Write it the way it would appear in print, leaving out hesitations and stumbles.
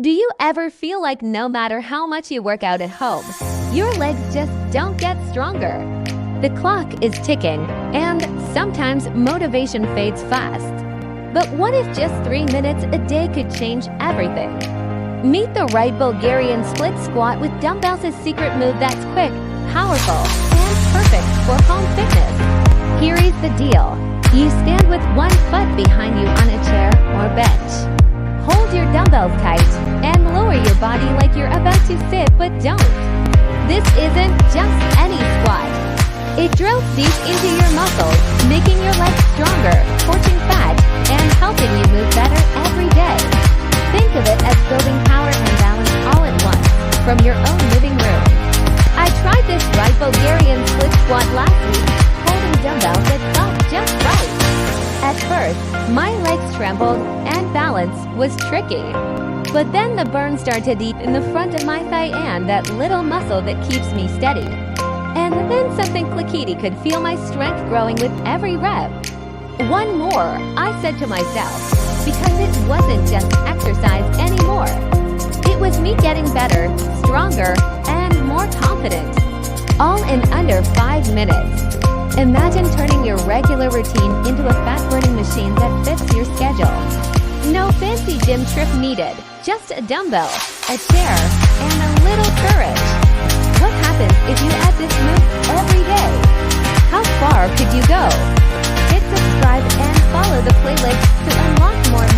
Do you ever feel like no matter how much you work out at home, your legs just don't get stronger? The clock is ticking, and sometimes motivation fades fast. But what if just 3 minutes a day could change everything? Meet the right Bulgarian split squat with dumbbells, a secret move that's quick, powerful, and perfect for home fitness. Here is the deal. You stand with one foot behind you on a chair or bench. Hold your dumbbells tight and lower your body like you're about to sit, but don't. This isn't just any squat. It drills deep into your muscles, making your legs stronger, torching fat, and helping you move better every day. Think of it as building power and balance all at once, from your own living room. I tried this right Bulgarian split squat last week, holding dumbbells that felt just right. At first, my legs trembled and balance was tricky. But then the burn started deep in the front of my thigh and that little muscle that keeps me steady. And then something clickety could feel my strength growing with every rep. One more, I said to myself, because it wasn't just exercise anymore. It was me getting better, stronger, and more confident. All in under 5 minutes. Imagine turning your regular routine into a fat-burning machine that fits your schedule. No fancy gym trip needed, just a dumbbell, a chair, and a little courage. What happens if you add this move every day? How far could you go? Hit subscribe and follow the playlist to unlock more